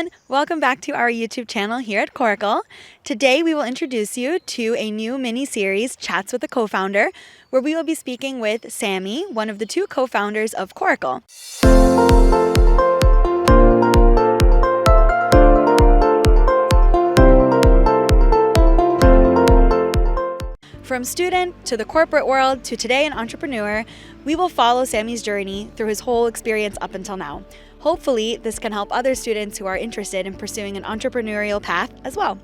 everyone, welcome back to our YouTube channel here at Coracle. Today we will introduce you to a new mini-series, Chats with a Co-Founder, where we will be speaking with Samy, one of the two co-founders of Coracle. From student to the corporate world to today an entrepreneur, we will follow Samy's journey through his whole experience up until now. Hopefully, this can help other students who are interested in pursuing an entrepreneurial path as well.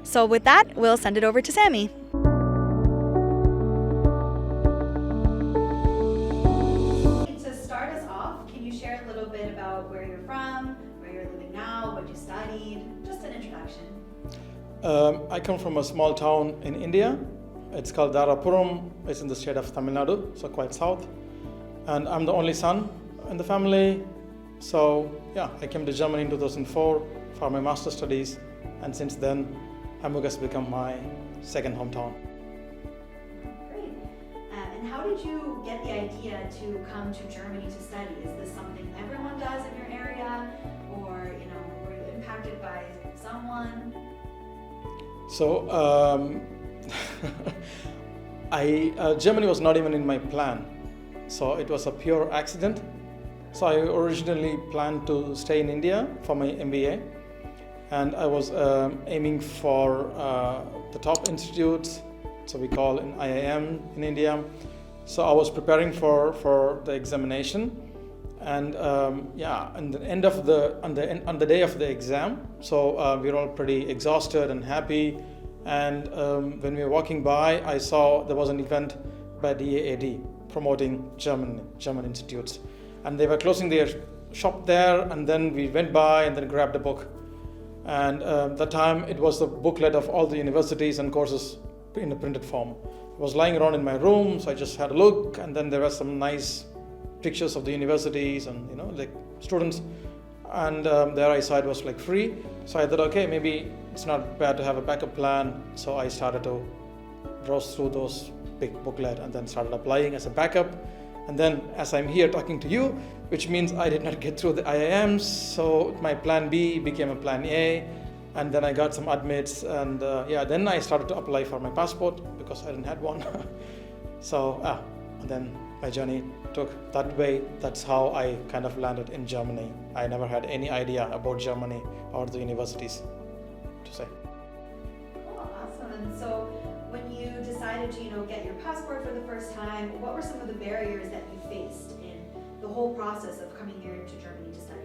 So with that, we'll send it over to Samy. To start us off, can you share a little bit about where you're from, where you're living now, what you studied, just an introduction? I come from a small town in India. It's called Dharapuram. It's in the state of Tamil Nadu, so quite south. And I'm the only son in the family. So yeah, I came to Germany in 2004 for my master's studies. And since then, Hamburg has become my second hometown. Great. And how did you get the idea to come to Germany to study? Is this something everyone does in your area? Or, were you impacted by someone? So, Germany was not even in my plan, so it was a pure accident. So I originally planned to stay in India for my MBA, and I was aiming for the top institutes, so we call in IIM in India. So I was preparing for the examination, and on the day of the exam, so we were all pretty exhausted and happy. And when we were walking by, I saw there was an event by DAAD promoting German institutes. And they were closing their shop there, and then we went by and then grabbed a book. And that time it was the booklet of all the universities and courses in a printed form. It was lying around in my room, so I just had a look, and then there were some nice pictures of the universities and like students. And there I saw it was like free. So I thought, okay, maybe it's not bad to have a backup plan. So I started to browse through those big booklet and then started applying as a backup. And then as I'm here talking to you, which means I did not get through the IIMs, so my plan B became a plan A. And then I got some admits, and then I started to apply for my passport because I didn't have one. And then my journey took that way. That's how I kind of landed in Germany. I never had any idea about Germany or the universities, to say. Cool, awesome. And so when you decided to, get your passport for the first time, what were some of the barriers that you faced in the whole process of coming here to Germany to study?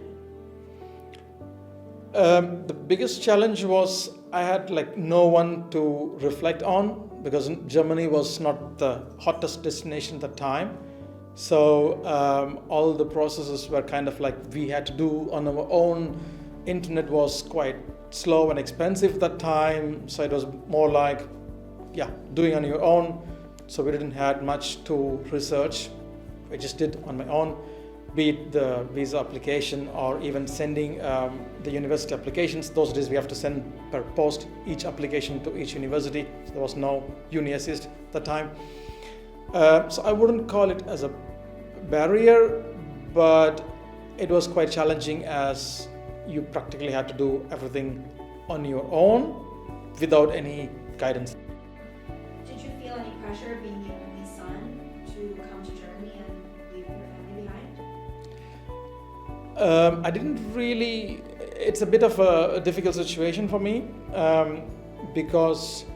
The biggest challenge was I had no one to reflect on, because Germany was not the hottest destination at the time. So all the processes were kind of we had to do on our own. Internet was quite slow and expensive at that time. So it was more doing on your own. So we didn't have much to research. I just did on my own, be it the visa application or even sending the university applications. Those days we have to send per post each application to each university. So there was no uni assist at the time. So I wouldn't call it as a barrier, but it was quite challenging as you practically had to do everything on your own without any guidance. Did you feel any pressure being the only son to come to Germany and leaving your family behind? I didn't really. It's a bit of a difficult situation for me because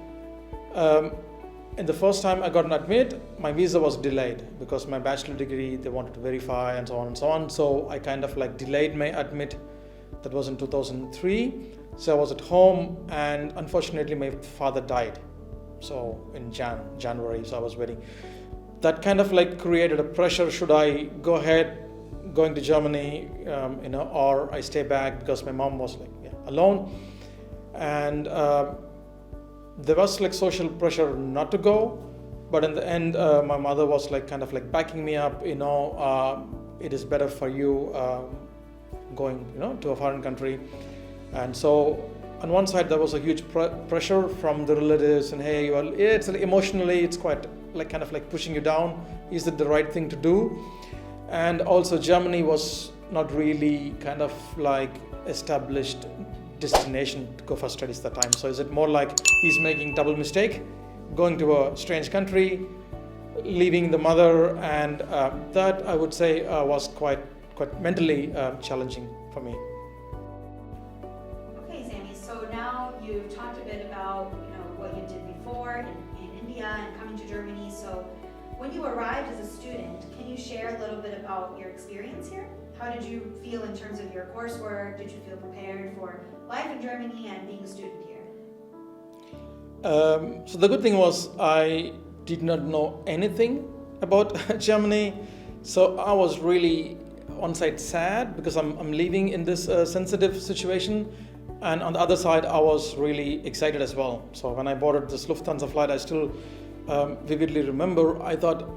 in the first time I got an admit, my visa was delayed because my bachelor degree they wanted to verify and so on and so on. So I kind of delayed my admit. That was in 2003. So I was at home, and unfortunately my father died. So in January, so I was waiting. That kind of created a pressure. Should I go ahead going to Germany, or I stay back, because my mom was alone. And there was social pressure not to go, but in the end my mother was backing me up. It is better for you going to a foreign country. And so on one side there was a huge pressure from the relatives, and hey, it's emotionally it's quite pushing you down. Is it the right thing to do? And also Germany was not really established destination to go for studies at the time. So is it more like he's making double mistake, going to a strange country, leaving the mother, and that I would say was quite mentally challenging for me. Okay, Samy. So now you've talked a bit about what you did before in India and coming to Germany. So when you arrived as a student, can you share a little bit about your experience here? How did you feel in terms of your coursework? Did you feel prepared for life in Germany and being a student here? So the good thing was I did not know anything about Germany, so I was really on side sad because I'm leaving in this sensitive situation, and on the other side I was really excited as well. So when I boarded this Lufthansa flight, I still vividly remember, I thought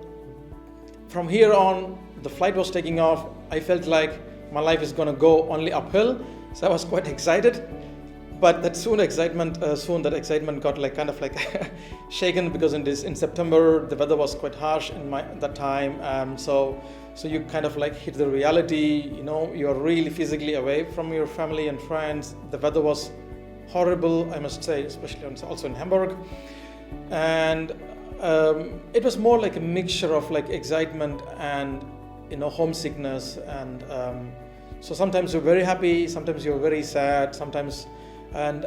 from here on the flight was taking off, I felt like my life is going to go only uphill, so I was quite excited. But that excitement got kind of shaken, because in September the weather was quite harsh that time. So you kind of hit the reality. You're really physically away from your family and friends. The weather was horrible, I must say, especially also in Hamburg, and it was more like a mixture of excitement and homesickness, and so sometimes you're very happy, sometimes you're very sad, sometimes. And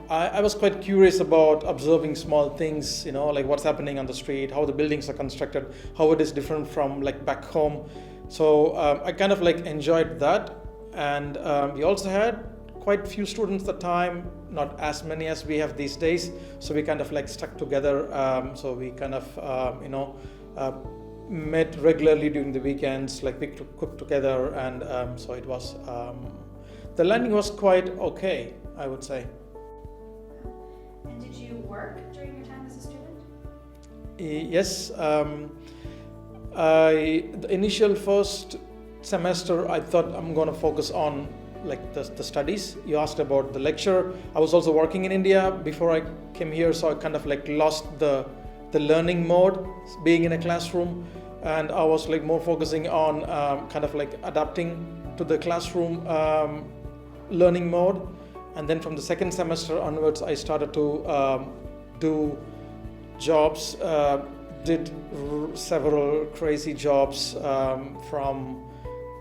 I was quite curious about observing small things, like what's happening on the street, how the buildings are constructed, how it is different from back home. So I kind of enjoyed that. And we also had quite few students at the time, not as many as we have these days. So we kind of stuck together. So we kind of met regularly during the weekends, we cooked together. And so it was, the learning was quite okay, I would say. And did you work during your time as a student? Yes. The initial first semester, I thought I'm going to focus on the studies. You asked about the lecture. I was also working in India before I came here, so I kind of lost the learning mode, being in a classroom, and I was more focusing on kind of adapting to the classroom learning mode. And then from the second semester onwards, I started to do jobs, did several crazy jobs, from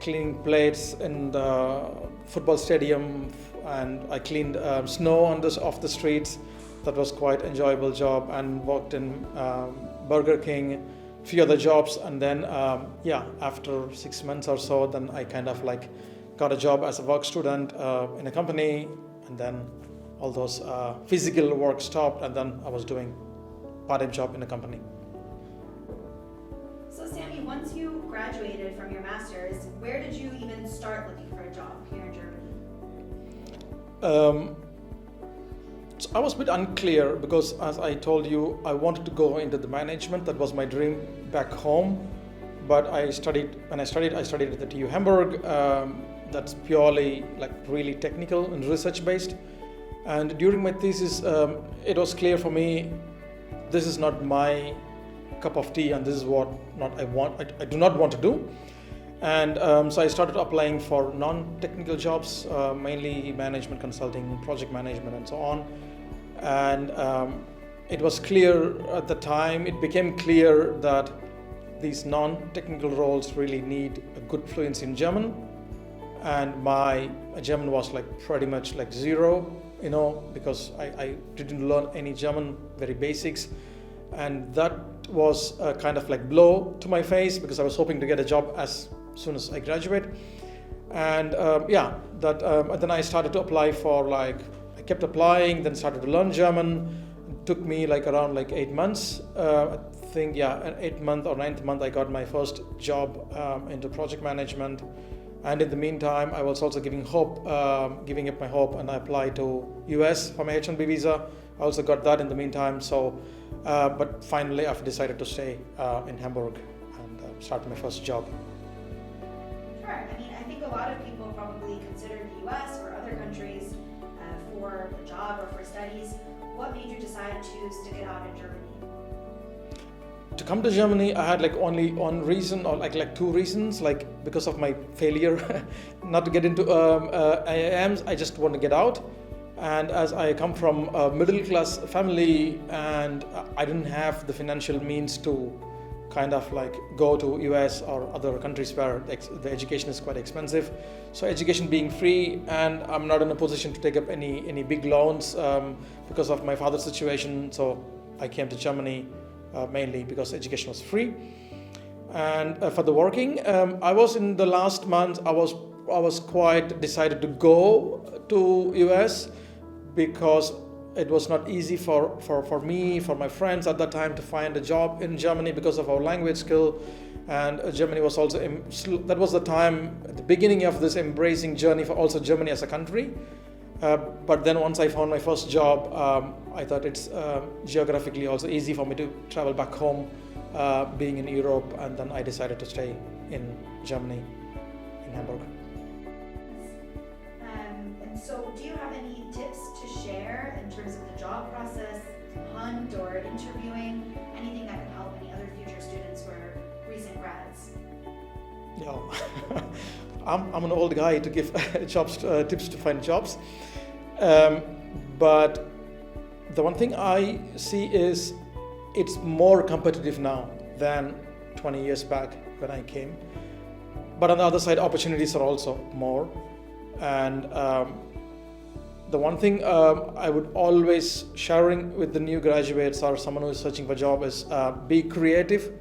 cleaning plates in the football stadium, and I cleaned snow off the streets. That was quite enjoyable job, and worked in Burger King, few other jobs, and then after 6 months or so, then I kind of got a job as a work student in a company. And then all those physical work stopped, and then I was doing part-time job in a company. So Samy, once you graduated from your master's, where did you even start looking for a job here in Germany? So I was a bit unclear, because as I told you, I wanted to go into the management. That was my dream back home. But when I studied at the TU Hamburg. That's purely really technical and research based. And during my thesis, it was clear for me, this is not my cup of tea, and this is what I do not want to do. And so I started applying for non-technical jobs, mainly management consulting, project management, and so on. And it was clear at the time, it became clear that these non-technical roles really need a good fluency in German. And my German was pretty much zero, because I didn't learn any German, very basics. And that was a kind of blow to my face, because I was hoping to get a job as soon as I graduate. And then I started to apply for I kept applying, then started to learn German. It took me around 8 months. I think, an 8th month or 9th month, I got my first job into project management. And in the meantime, I was also giving up my hope, and I applied to US for my H-1B visa. I also got that in the meantime. So, but finally, I've decided to stay in Hamburg and start my first job. Sure. I mean, I think a lot of people probably consider the US or other countries for a job or for studies. What made you decide to stick it out in Germany? to come to Germany, I had like only one reason, or like two reasons, like because of my failure not to get into IIMs. I just want to get out. And as I come from a middle class family, and I didn't have the financial means to kind of like go to US or other countries where the education is quite expensive. So education being free, and I'm not in a position to take up any big loans because of my father's situation. So I came to Germany mainly because education was free. And for the working, I was in the last month, I was quite decided to go to US because it was not easy for me, for my friends at that time to find a job in Germany because of our language skill. And Germany was also, that was the time, at the beginning of this embracing journey for also Germany as a country. But then once I found my first job, I thought it's geographically also easy for me to travel back home, being in Europe, and then I decided to stay in Germany, in Hamburg. And so do you have any tips to share in terms of the job process, hunt or interviewing, anything that can help any other future students who are recent grads? Yeah, I'm an old guy to give tips to find jobs. But the one thing I see is it's more competitive now than 20 years back when I came. But on the other side, opportunities are also more. And the one thing I would always sharing with the new graduates or someone who is searching for a job is be creative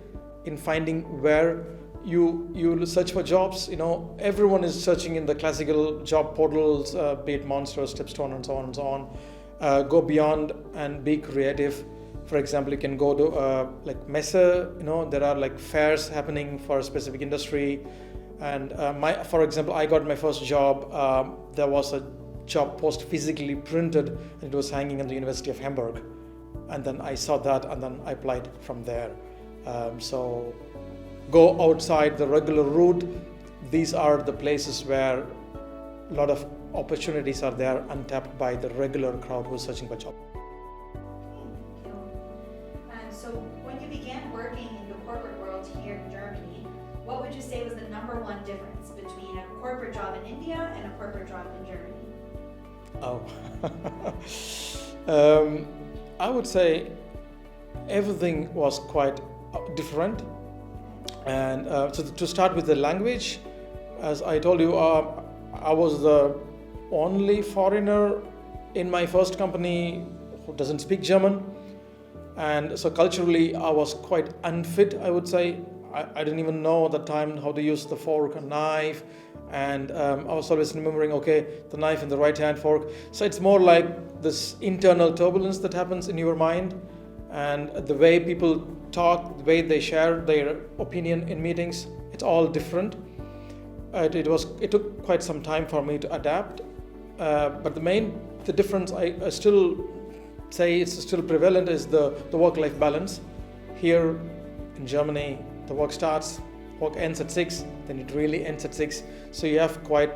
in finding where you search for jobs. You know, everyone is searching in the classical job portals, be it Monster, Stepstone, and so on and so on. Go beyond and be creative. For example, you can go to like Messe. You know, there are like fairs happening for a specific industry. And for example, I got my first job. There was a job post physically printed, and it was hanging in the University of Hamburg. And then I saw that, and then I applied from there. So go outside the regular route. These are the places where a lot of opportunities are there, untapped by the regular crowd who's searching for jobs. And so when you began working in the corporate world here in Germany, what would you say was the number one difference between a corporate job in India and a corporate job in Germany? Oh, I would say everything was quite different. And so to start with the language, as I told you, I was the only foreigner in my first company who doesn't speak German. And so culturally, I was quite unfit, I would say. I didn't even know at the time how to use the fork and knife. And I was always remembering, okay, the knife in the right hand, fork. So it's more like this internal turbulence that happens in your mind. And the way people talk, the way they share their opinion in meetings, it's all different. It took quite some time for me to adapt. But the difference I still say it's still prevalent is the work-life balance. Here in Germany, the work ends at 6, then it really ends at 6. So you have quite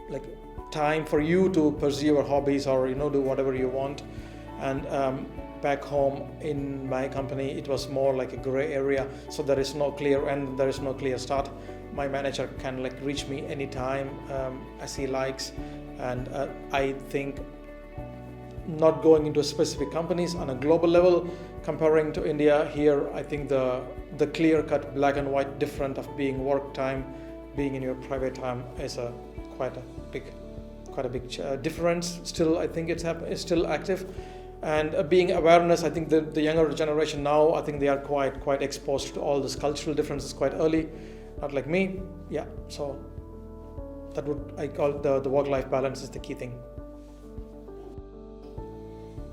like time for you to pursue your hobbies or do whatever you want. And back home in my company, it was more like a gray area. So there is no clear end, there is no clear start. My manager can like reach me anytime as he likes. And I think not going into specific companies on a global level, comparing to India, here I think the clear-cut black and white difference of being work time, being in your private time is quite a big difference. Still, I think it's still active. And being awareness, I think the younger generation now, I think they are quite exposed to all these cultural differences quite early, not like me. Yeah, so that I call the work-life balance is the key thing.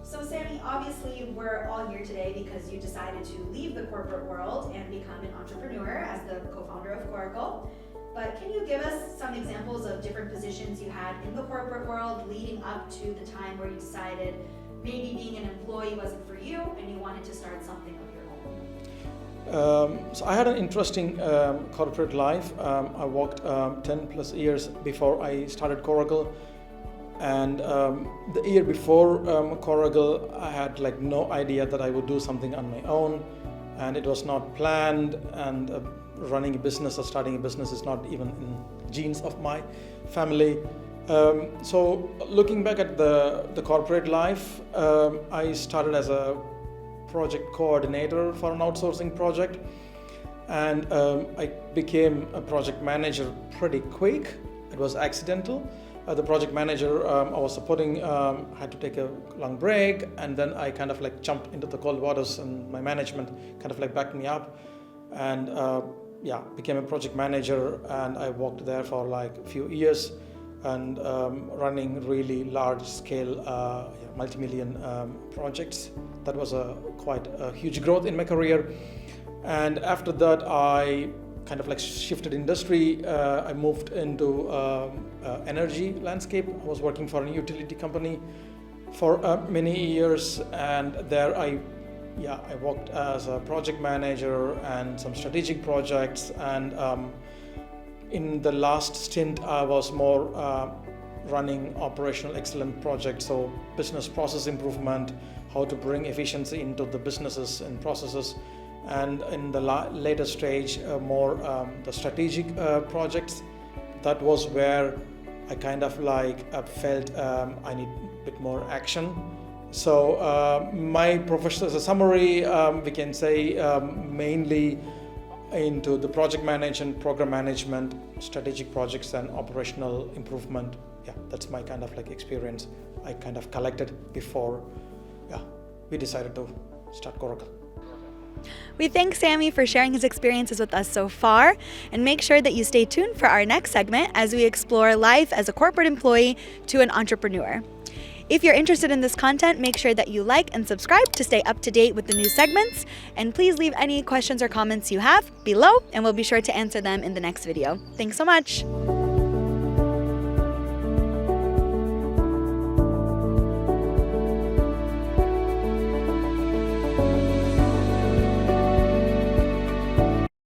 So Samy, obviously we're all here today because you decided to leave the corporate world and become an entrepreneur as the co-founder of Coracle. But can you give us some examples of different positions you had in the corporate world leading up to the time where you decided maybe being an employee wasn't for you and you wanted to start something of your own? So I had an interesting corporate life. I worked 10 plus years before I started Coracle. And the year before Coracle, I had like no idea that I would do something on my own. and it was not planned, and running a business or starting a business is not even in genes of my family. So looking back at the corporate life, I started as a project coordinator for an outsourcing project, and I became a project manager pretty quick. It was accidental. The project manager I was supporting had to take a long break, and then I kind of like jumped into the cold waters, and my management kind of like backed me up, and became a project manager, and I worked there for like a few years, and running really large scale multi-million projects. That was quite a huge growth in my career. And after that, I kind of like shifted industry. I moved into energy landscape. I was working for a utility company for many years, and there I worked as a project manager and some strategic projects. And in the last stint, I was more running operational excellence projects, so business process improvement, how to bring efficiency into the businesses and processes. And in the later stage, more the strategic projects. That was where I kind of like felt I need a bit more action. So my profession, as a summary, we can say mainly into the project management, program management, strategic projects, and operational improvement. Yeah, that's my kind of like experience I kind of collected before we decided to start Coracle. We thank Samy for sharing his experiences with us so far, and make sure that you stay tuned for our next segment as we explore life as a corporate employee to an entrepreneur. If you're interested in this content, make sure that you like and subscribe to stay up to date with the new segments, and please leave any questions or comments you have below, and we'll be sure to answer them in the next video. Thanks so much.